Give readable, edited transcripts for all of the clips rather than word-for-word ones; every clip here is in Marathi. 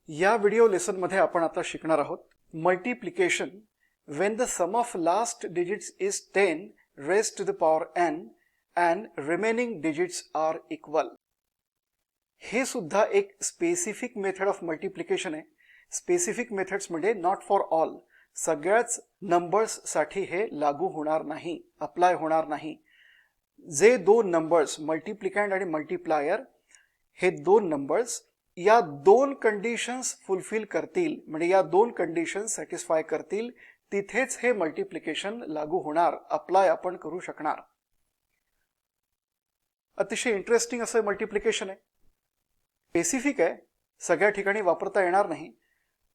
या व्हिडिओ लेसन मध्ये आपण आता शिकणार आहोत multiplication when the sum of last digits is 10 raised to the power n and remaining digits are equal. हे सुद्धा एक स्पेसिफिक मेथड ऑफ मल्टिप्लिकेशन आहे. स्पेसिफिक मेथड्स म्हणजे नॉट फॉर ऑल, सगळ्याच नंबर्स साठी हे लागू होणार नाही, अप्लाय होणार नाही. जे दोन नंबर्स मल्टिप्लिकँड आणि मल्टिप्लायर हे दोन नंबर्स या दोन कंडिशन्स फुलफिल करतील, म्हणजे या दोन कंडिशन्स सॅटिस्फाय करतील, तिथेच हे मल्टिप्लिकेशन लागू होणार, अप्लाय आपण करू शकणार. अतिशय इंटरेस्टिंग असं मल्टिप्लिकेशन आहे. स्पेसिफिक आहे, सगळ्या ठिकाणी वापरता येणार नाही,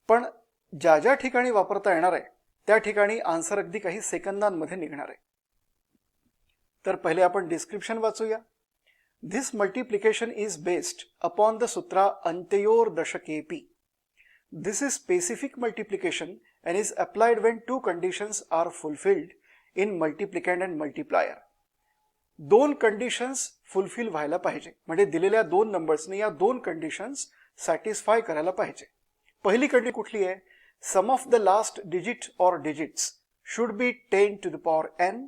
पण ज्या ज्या ठिकाणी वापरता येणार आहे त्या ठिकाणी आन्सर अगदी काही सेकंदांमध्ये निघणार आहे. तर पहिले आपण description वाचूया. This multiplication is based upon the sutra Anteyor Dashakepi. This is specific multiplication and is applied when two conditions are fulfilled in multiplicand and multiplier. दोन कंडिशन्स फुलफिल व्हायला पाहिजे, म्हणजे दिलेल्या दोन नंबर्सने या दोन कंडिशन्स सॅटिस्फाय करायला पाहिजे. पहिली कंडिशन कुठली आहे? Sum of the last digit or digits should be 10 to the power n.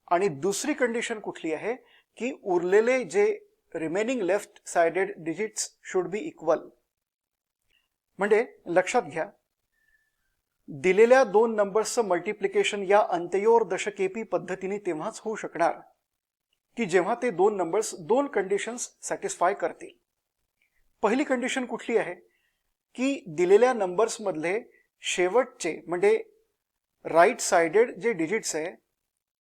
आणि दुसरी कंडिशन कुठली आहे की उरलेले जे remaining left sided digits should be equal. म्हणजे लक्षात घ्या, दिलेल्या दोन नंबर्सचं मल्टिप्लिकेशन या अंत्योर दशकेपी पद्धतीने तेव्हाच होऊ शकणार की जेव्हा ते दोन नंबर्स दोन कंडिशन्स सॅटिस्फाय करतील. पहिली कंडिशन कुठली आहे की दिलेल्या नंबर्स मधले शेवटचे म्हणजे राईट साइडेड जे डिजिट्स आहे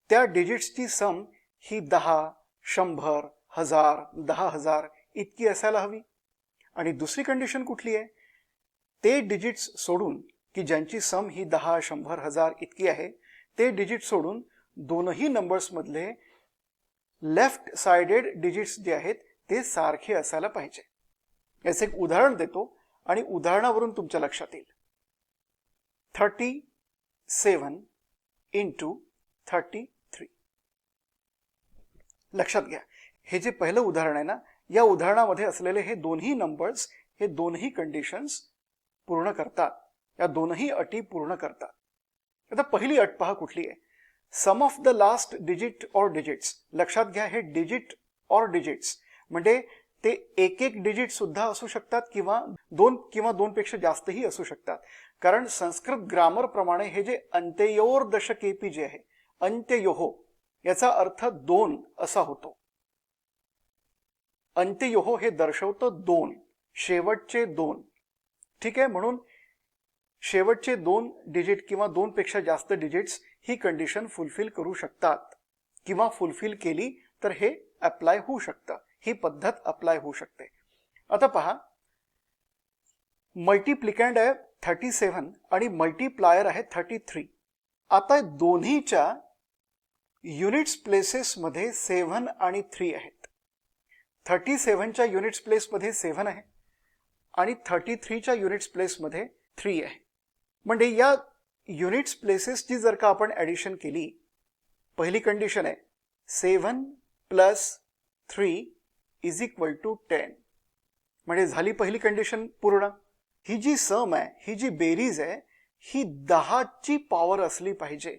त्या डिजिट्सची सम ही 10, 100, 1000, 10,000 इतकी असायला हवी. आणि दुसरी कंडिशन कुठली आहे? ते डिजिट्स सोडून की ज्यांची सम ही 10, 100, 1000 इतकी आहे, ते डिजिट सोडून दोनही नंबर्स मधले लेफ्ट साइडेड डिजिट्स जे आहेत ते सारखे असायला पाहिजे. याचे एक उदाहरण देतो आणि उदाहरणावरून तुमच्या लक्षात येईल. 37 into 33. लक्षात घ्या, हे जे पहिलं उदाहरण आहे ना, या उदाहरणामध्ये असलेले हे दोन्ही नंबर्स हे दोन्ही कंडिशन्स पूर्ण करतात, या दोनही अटी पूर्ण करतात. आता पहिली अट पहा कुठली आहे? Sum of the last digit or digits. लक्षात घ्या, हे डिजिट और डिजिट्स म्हणजे ते एक एक डिजिट सुद्धा असू शकतात किंवा दोन पेक्षा जास्तही असू शकतात. कारण संस्कृत ग्रामर प्रमाणे हे जे अंत्योर दशकेपी जे आहे, अंत्ययोः याचा अर्थ दोन असा होतो. अंत्ययोः हे दर्शवतं दोन, शेवटचे दोन. ठीक आहे, म्हणून शेवटचे दोन डिजिट किंवा दोन पेक्षा जास्त डिजिट्स ही कंडिशन फुलफिल करू शकतात किंवा फुलफिल केली तर हे अप्लाय होऊ शकतं, ही पद्धत अप्लाय होऊ शकते. आता पहा, मल्टिप्लिकँड आहे 37 आणि मल्टिप्लायर आहे 33. आता दोन्हीच्या युनिट्स प्लेसेस मध्ये 7 आणि 3 आहेत. 37च्या युनिट्स प्लेस मध्ये 7 आहे आणि 33च्या युनिट्स प्लेस मध्ये 3 आहे. म्हणजे या युनिट्स प्लेसेसची जर का आपण ऍडिशन केली, पहिली कंडिशन आहे 7 + 3 = 10. म्हणजे झाली पहिली कंडिशन पूर्ण. ही जी सम आहे, ही जी बेरीज आहे, ही 10ची पॉवर असली पाहिजे,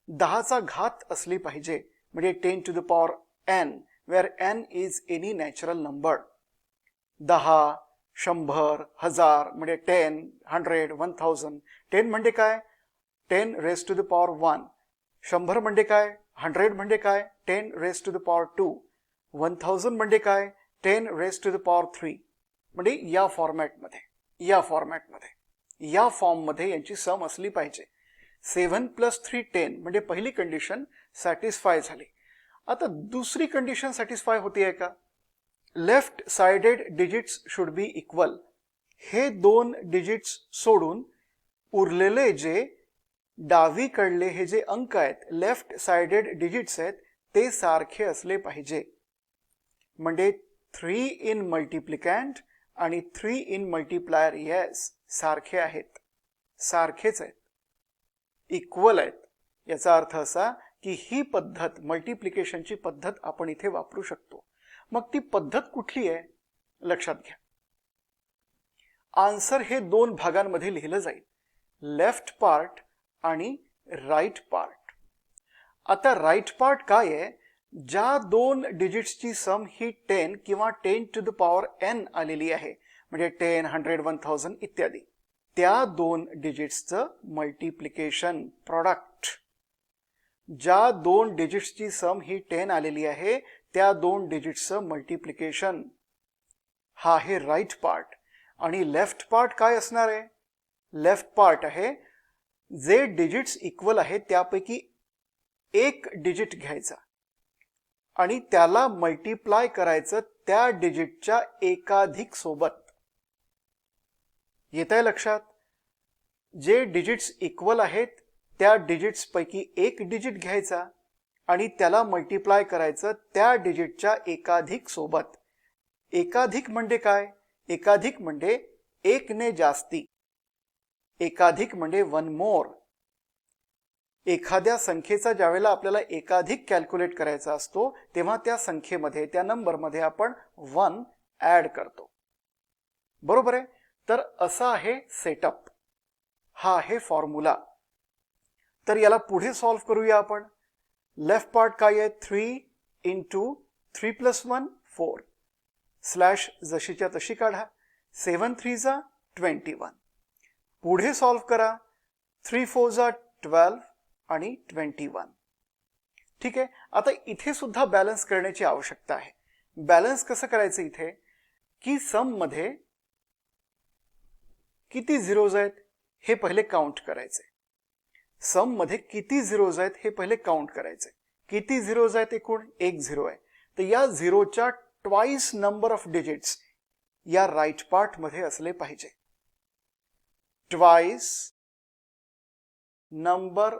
10चा घात असली पाहिजे, म्हणजे 10 to the power n, where n is any natural number. 10, 100, 1000 म्हणजे 10, 100, 1000. 10 म्हणजे काय? 10 raised to the power 1. 100 म्हणजे काय? 100 म्हणजे काय? 10 raised to the power 2. 1000 म्हणजे काय? 10 raised to the power 3. म्हणजे या फॉर्मॅटमध्ये या फॉर्ममध्ये यांची सम असली पाहिजे. 7 + 3 10 म्हणजे पहिली कंडिशन सॅटिस्फाय झाली. आता दुसरी कंडिशन सॅटिस्फाय होती आहे का? Left sided digits should be equal. हे दोन डिजिट्स सोडून उरलेले जे डावीकडले हे जे अंक आहेत, लेफ्ट साइडेड डिजिट्स आहेत, ते सारखे असले पाहिजे. म्हणजे 3 इन मल्टिप्लिकँड आणि 3 इन मल्टिप्लायर येस सारखे आहेत, सारखेच आहेत, इक्वल आहेत. याचा अर्थ असा की ही पद्धत, मल्टिप्लिकेशनची पद्धत आपण इथे वापरू शकतो. मग ती पद्धत कुठली आहे? लक्षात घ्या. आन्सर हे दोन भागांमध्ये लिहिलं जाईल, लेफ्ट पार्ट आणि राईट पार्ट. आता राईट पार्ट काय आहे, ज्या दोन डिजिट्सची सम ही 10 किंवा 10 to the power n आलेली आहे, म्हणजे 10, 100, 1000 इत्यादी, त्या दोन डिजिट्सचं मल्टिप्लिकेशन, प्रॉडक्ट. ज्या दोन डिजिट्सची सम ही 10 आलेली आहे त्या दोन डिजिट्सचं मल्टिप्लिकेशन, हा आहे राईट पार्ट. आणि लेफ्ट पार्ट काय असणार आहे, लेफ्ट पार्ट आहे जे डिजिट्स इक्वल आहेत त्यापैकी एक डिजिट घ्यायचा आणि त्याला मल्टिप्लाय करायचं त्या डिजिटच्या एकाधिक सोबत. येतंय लक्षात? जे डिजिट्स इक्वल आहेत त्या डिजिट्स पैकी एक डिजिट घ्यायचा आणि त्याला मल्टिप्लाय करायचं त्या डिजिटच्या एकाधिक सोबत. एकाधिक म्हणजे काय, एकाधिक म्हणजे एक ने जास्ती, एकाधिक म्हणजे वन मोर. एखाद्या संख्येचा ज्यावेळेला आपल्याला एकाधिक कॅल्क्युलेट करायचा असतो तेव्हा त्या संख्येमध्ये, त्या नंबरमध्ये आपण 1 ऍड करतो. बरोबर आहे? तर असा आहे सेटअप, हा आहे फॉर्म्युला. तर याला पुढे सॉल्व्ह करूया आपण. लेफ्ट पार्ट काय आहे, 3 into 3 + 1 4 स्लॅश जशीच्या तशी काढा, 7 3 21. पुढे सॉल्व्ह करा, 3 4 12 आणि 21. ठीक आहे. आता इथे सुद्धा बॅलन्स करण्याची आवश्यकता आहे. बॅलन्स कसं करायचं इथे, की सम मध्ये किती झिरोज आहेत हे पहिले काउंट करायचे. सम मध्ये किती झिरोज आहेत हे पहिले काउंट करायचे. किती झिरोज आहेत एकूण, एक झिरो आहे. तर या झिरोच्या ट्वाइस नंबर ऑफ डिजिट्स या राईट पार्ट मध्ये असले पाहिजे. Twice number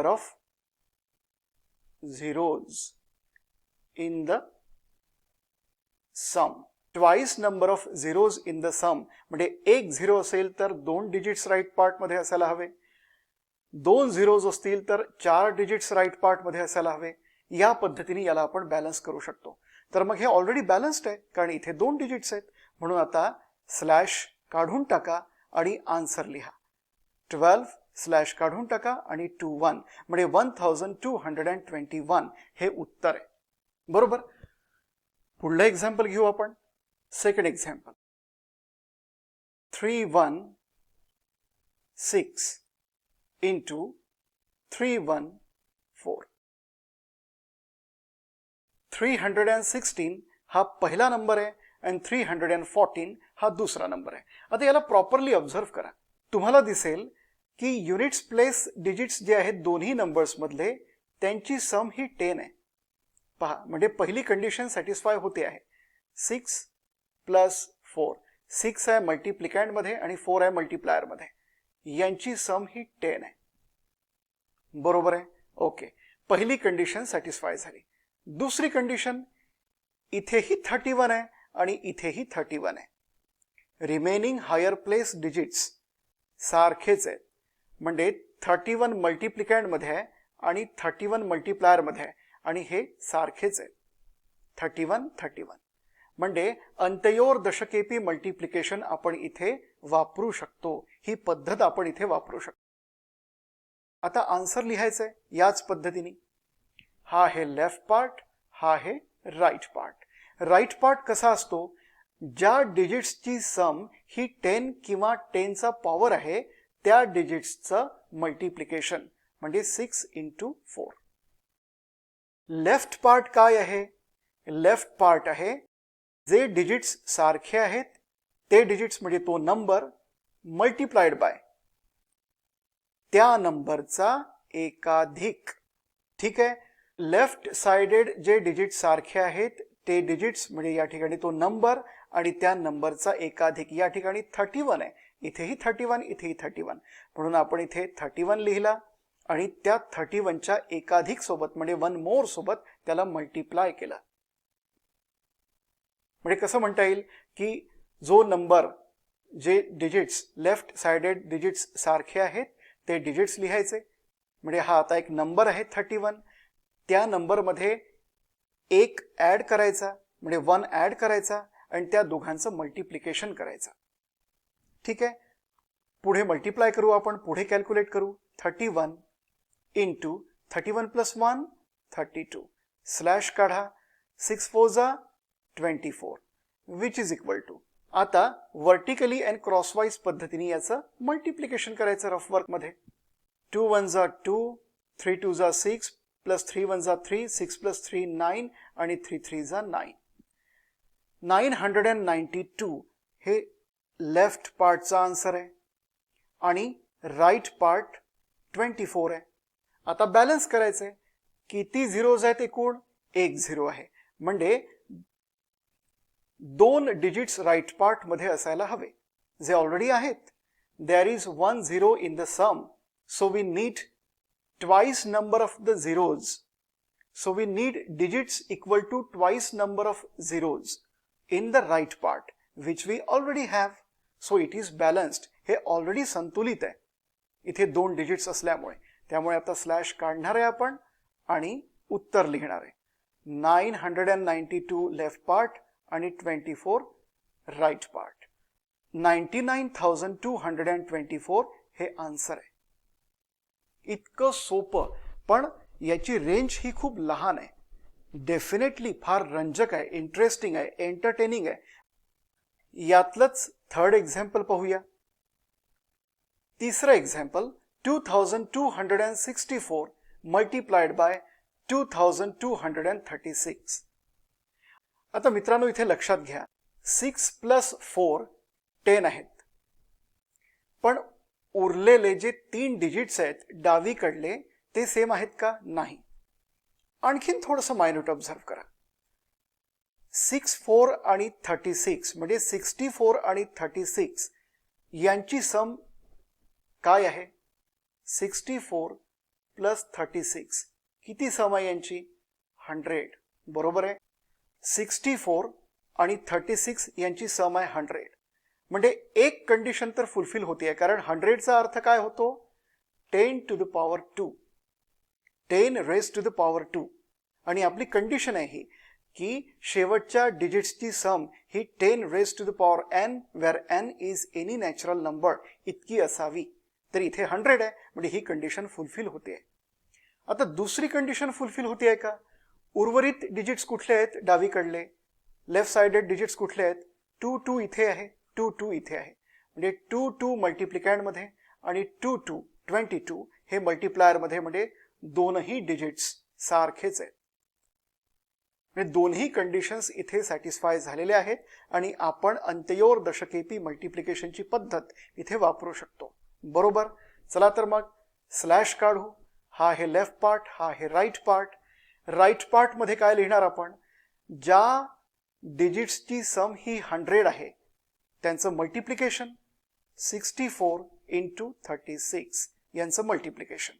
of zeros in the sum. Twice number of zeros in the sum म्हणजे एक झिरो असेल तर दोन डिजिट्स राईट पार्ट मध्ये असायला हवे, दोन झिरोज असतील तर चार डिजिट्स राईट पार्ट मध्ये असायला हवे. या पद्धतीने याला आपण बॅलन्स करू शकतो. तर मग हे ऑलरेडी बॅलन्स्ड आहे कारण इथे दोन डिजिट्स आहेत. म्हणून आता स्लॅश काढून टाका आणि आन्सर लिहा. 12 स्लॅश काढून टाका आणि 21 म्हणजे 1221 हे उत्तर आहे. बरोबर. पुढलं एक्झाम्पल घेऊ आपण. Second example, 316 into 314. 316 हा पहिला नंबर आहे आणि 314 हा दुसरा नंबर आहे. आता याला प्रॉपरली ऑब्झर्व करा. तुम्हाला दिसेल की युनिट्स प्लेस डिजिट्स जे आहेत दोन्ही नंबर्स मधले त्यांची सम ही 10 आहे. पहा, म्हणजे पहिली कंडिशन सॅटिस्फाय होते आहे. 6 + 4, 6 आहे मल्टिप्लिकँड मध्ये आणि 4 आहे मल्टिप्लायर मध्ये, यांची सम ही 10 आहे. बरोबर आहे? ओके. पहिली कंडिशन सॅटिस्फाय झाली. दुसरी कंडिशन, इथेही 31 आहे आणि इथेही 31 आहे. रिमेनिंग हायर प्लेस डिजिट्स सारखेच आहेत, म्हणजे 31 मल्टिप्लिकँड मध्ये आहे आणि 31 मल्टिप्लायर मध्ये आहे आणि हे सारखेच आहेत. 31 म्हणजे अंत्योर दशकेपी मल्टिप्लिकेशन आपण इथे वापरू शकतो. ही पद्धत आपण इथे वापरू शकतो. आता आन्सर लिहायचंय याच पद्धतीने. हा आहे लेफ्ट पार्ट, हा आहे राईट पार्ट. राईट पार्ट कसा असतो, ज्या डिजिट्सची सम ही 10 किंवा 10चा पॉवर आहे त्या डिजिट्सचं मल्टिप्लिकेशन म्हणजे 6 into 4. लेफ्ट पार्ट काय आहे, लेफ्ट पार्ट आहे जे डिजिट्स सारखे आहेत ते डिजिट्स म्हणजे तो नंबर मल्टिप्लाइड बाय त्या नंबरचा एकाधिक. ठीक आहे. लेफ्ट साइडेड जे डिजिट्स सारखे आहेत ते डिजिट्स म्हणजे या ठिकाणी तो नंबर आणि त्या नंबरचा एकाधिक. या ठिकाणी 31 आहे, इथेही 31, इथेही 31, म्हणून आपण इथे 31 लिहिला आणि त्या 31च्या एकाधिक सोबत म्हणजे वन मोर सोबत त्याला मल्टिप्लाय केला. म्हणजे कसं म्हणता येईल की जो नंबर, जे डिजिट्स लेफ्ट साइडेड डिजिट्स सारखे आहेत ते डिजिट्स लिहायचे. म्हणजे हा आता एक नंबर आहे 31, त्या नंबरमध्ये एक ऍड करायचा म्हणजे 1 ऍड करायचा आणि त्या दोघांचं मल्टिप्लिकेशन करायचं. ठीक आहे, पुढे मल्टिप्लाय करू आपण, पुढे कॅल्क्युलेट करू. 31 इंटू 31 प्लस 1 32, स्लॅश काढा. 6 4 जा 24 विच इज इक्वल टू. आता व्हर्टिकली अँड क्रॉसवाईज पद्धतीने याचं मल्टिप्लिकेशन करायचं रफ वर्कमध्ये. 2 1 जा 2, 3 2 जा 6, प्लस 3 1 जा 3, 6 प्लस 3 9 आणि 3 3 जा 9. 992 हे लेफ्ट पार्टचा आन्सर आहे आणि राईट पार्ट 24 आहे. आता बॅलन्स करायचंय. किती झिरोज आहेत एकूण? 1 झिरो आहे, म्हणजे 2 डिजिट्स राईट पार्ट मध्ये असायला हवे, जे ऑलरेडी आहेत. There is 1 zero in the sum, so we need twice number of the zeros. So we need digits equal to twice number of zeros in the right part which we already have, so it is balanced. हे ऑलरेडी संतुलित आहे इथे 2 डिजिट्स असल्यामुळे. त्यामुळे आता स्लॅश काढणार आहे आपण आणि उत्तर लिहिणार आहे. 992 लेफ्ट पार्ट आणि 24 राईट पार्ट. 99,224 हे आन्सर आहे. इतकं सोपं, पण याची रेंज ही खूप लहान आहे. डेफिनेटली फार रंजक आहे, इंटरेस्टिंग आहे, एंटरटेनिंग आहे. यातलंच थर्ड एक्झाम्पल पाहूया. तिसरं एक्झाम्पल 2264 मल्टिप्लाइड बाय 2236. आता मित्रांनो इथे लक्षात घ्या, 6 प्लस 4 10 आहेत, पण उरलेले जे 3 डिजिट्स आहेत डावीकडले ते सेम आहेत का? नाही. आणखीन थोडंसं मायन्यूट ऑब्झर्व करा. 6 4 आणि 36 म्हणजे 64 आणि 36 यांची सम काय आहे? 64 प्लस 36 किती सम आहे यांची? 100. बरोबर आहे. 64 आणि 36 यांची सम आहे 100. म्हणजे एक कंडिशन तर फुलफिल होते, कारण 100चा अर्थ काय होतो? 10 to the power 2, 10 raise to the power 2. आणि आपली कंडिशन आहे ही की शेवटच्या डिजिट्सची सम ही 10 raise to the power n, where n is any natural number इतकी असावी. तर इथे 100 आहे, म्हणजे ही कंडिशन फुलफिल होते. आता दुसरी कंडिशन फुलफिल होते आहे का? उर्वरित डिजिट्स कुठले आहेत? डावीकडले लेफ्ट साइडेड डिजिट्स कुठले आहेत? 2 2 इथे आहे, 2 2 इथे आहे, म्हणजे 2 2 मल्टिप्लिकँडमध्ये आणि 2 2 22 हे मल्टिप्लायरमध्ये, म्हणजे दोनही डिजिट्स सारखेच आहेत. म्हणजे दोन्ही कंडिशन्स इथे सॅटिस्फाय झालेले आहेत आणि आपण अंत्योर दशकेपी मल्टिप्लिकेशनची पद्धत इथे वापरू शकतो. बरोबर. चला तर मग स्लॅश काढू. हा आहे लेफ्ट पार्ट, हा आहे राईट पार्ट. राईट पार्ट मध्ये काय लिहिणार आपण? ज्या डिजिट्सची सम ही 100 आहे त्यांचं मल्टिप्लिकेशन 64 इंटू 36 यांचं मल्टिप्लिकेशन.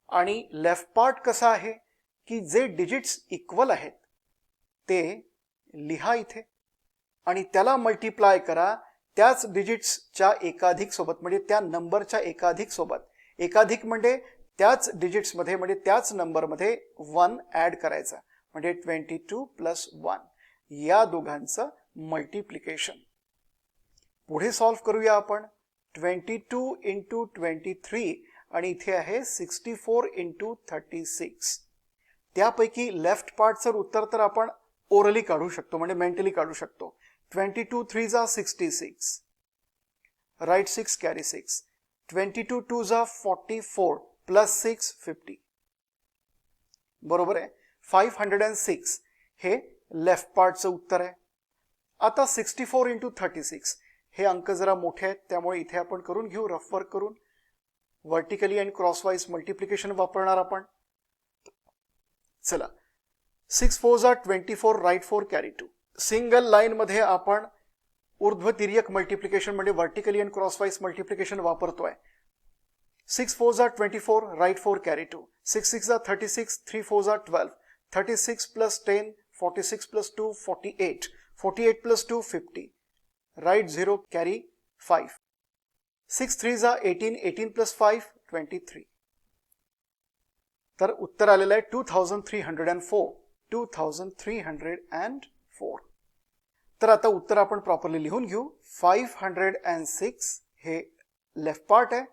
आणि लेफ्ट पार्ट कसा आहे की जे डिजिट्स इक्वल आहेत ते लिहा इथे आणि त्याला मल्टिप्लाय करा त्याच डिजिट्सच्या एकाधिक सोबत, म्हणजे त्या नंबरच्या एकाधिक सोबत. एकाधिक म्हणजे त्याच डिजिट्समध्ये, म्हणजे त्याच नंबरमध्ये 1 ॲड करायचा, म्हणजे 22 प्लस 1 या दोघांचं मल्टिप्लिकेशन. पुढे सॉल्व्ह करूया आपण. 22 इंटू 23 आणि इथे आहे 64 इंटू 36. त्यापैकी लेफ्ट पार्टचं उत्तर तर आपण ओरली काढू शकतो, म्हणजे मेंटली काढू शकतो. 22 3 जा 66, राईट 6 कॅरी 6, 22 2 जा 44 प्लस 6 50. बरोबर आहे. 506 हे लेफ्ट पार्टचं उत्तर आहे. आता 64 इंटू 36 हे अंक जरा मोठे आहेत, त्यामुळे इथे आपण करून घेऊ रफ वर्क करून. वर्टिकली अँड क्रॉसवाईज मल्टिप्लिकेशन वापरणार आपण. चला, 6 4 जा 24, राईट 4 कॅरी 2. सिंगल लाईन मध्ये आपण ऊर्ध्व तिर्यक मल्टिप्लिकेशन म्हणजे वर्टिकली अँड क्रॉसवाईज मल्टिप्लिकेशन वापरतोय. 6 4 जा 24, राईट 4 कॅरी 2. 6 6 जा 36, 3 4 जा 12, 36 plus 10, 46 plus 2 48, 48 plus 2 50, right 0 carry 5. 6 3 जा 18, 18 प्लस 5 23. तर उत्तर आलेलं आहे 2304. 2304. तर आता उत्तर आपण प्रॉपरली लिहून घेऊ. 506 हे लेफ्ट पार्ट आहे,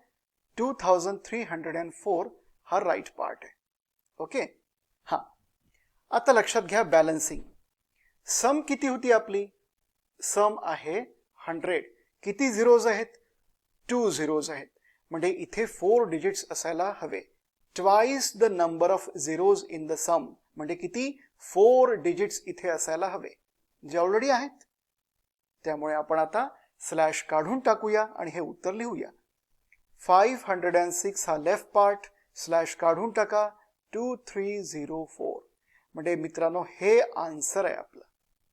2304 हा राईट पार्ट आहे. ओके. हां, आता लक्षात घ्या बॅलन्सिंग. सम किती होती आपली? सम आहे 100. किती झिरोज आहेत? 2 झिरोज आहेत. म्हणजे इथे 4 डिजिट्स असायला हवे. Twice the number of zeros in the sum, म्हणजे किती? 4 डिजिट्स इथे असायला हवे, जे ऑलरेडी आहेत. त्यामुळे आपण आता स्लॅश काढून टाकूया आणि हे उत्तर लिहूया. 506 हा लेफ्ट पार्ट, स्लॅश काढून टाका, 2304. म्हणजे मित्रांनो हे आन्सर आहे आपलं.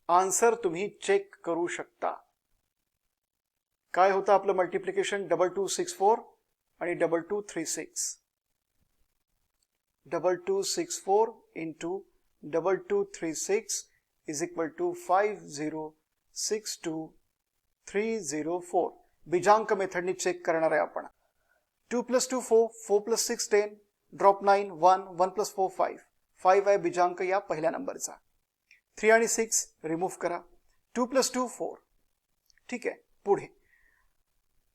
आन्सर तुम्ही चेक करू शकता. काय होतं आपलं मल्टिप्लिकेशन? 2264 आणि 2236. 2264 इंटू 2236 इज इक्वल टू 5062304. बीजांक मेथडनी चेक करणार आहे आपण. 2 + 2 4, 4 + 6 10, ड्रॉप 9 1, 1 + 4 5. 5 आहे बीजांक या पहिल्या नंबरचा. 3 आणि 6 रिमूव्ह करा. 2 + 2 4. ठीक आहे. पुढे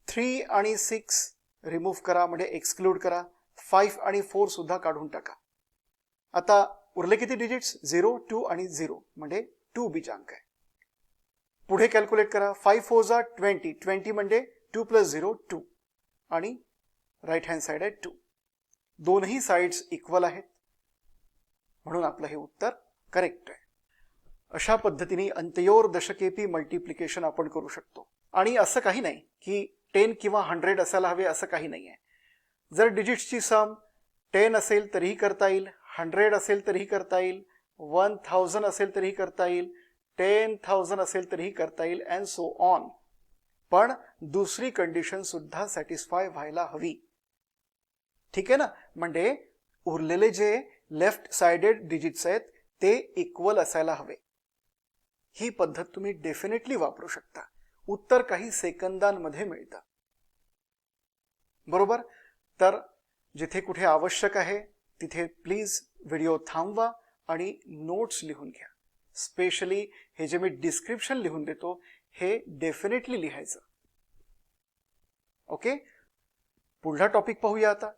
3 आणि 6 रिमूव्ह करा, म्हणजे एक्सक्लूड करा. 5 आणि 4 सुद्धा काढून टाका. आता उरले किती डिजिट्स? 0, 2 आणि 0, म्हणजे 2 बीजांक आहे. पुढे कॅल्क्युलेट करा. 5 4 जा 20. 20 म्हणजे 2 + 0 2 आणि राईट हँड साइड आहे 2. दोनही साइड्स इक्वल आहेत, म्हणून आपलं हे उत्तर करेक्ट आहे. अशा पद्धतीने अंत्योर दशकेपी मल्टिप्लिकेशन आपण करू शकतो. आणि असं काही नाही की 10 किंवा 100 असायला हवे, असं काही नाही आहे. जर डिजिट्सची सम 10 असेल तरीही करता येईल, 100 असेल तरीही करता येईल, 1000 असेल तरीही करता येईल, 10,000 असेल तरीही करता येईल, अँड सो ऑन. पण दुसरी कंडिशन सुद्धा सॅटिस्फाय व्हायला हवी. ठीक आहे ना? म्हणजे उरलेले जे लेफ्ट साइडेड डिजिट्स आहेत ते इक्वल असायला हवे. ही पद्धत तुम्ही डेफिनेटली वापरू शकता. उत्तर काही सेकंदांमध्ये मिळतं. बरोबर? तर जिथे कुठे आवश्यक आहे तिथे प्लीज व्हिडिओ थांबवा आणि नोट्स लिहून घ्या. स्पेशली हे जे मी डिस्क्रिप्शन लिहून देतो हे डेफिनेटली लिहायचं. ओके. पुढला टॉपिक पाहूया आता.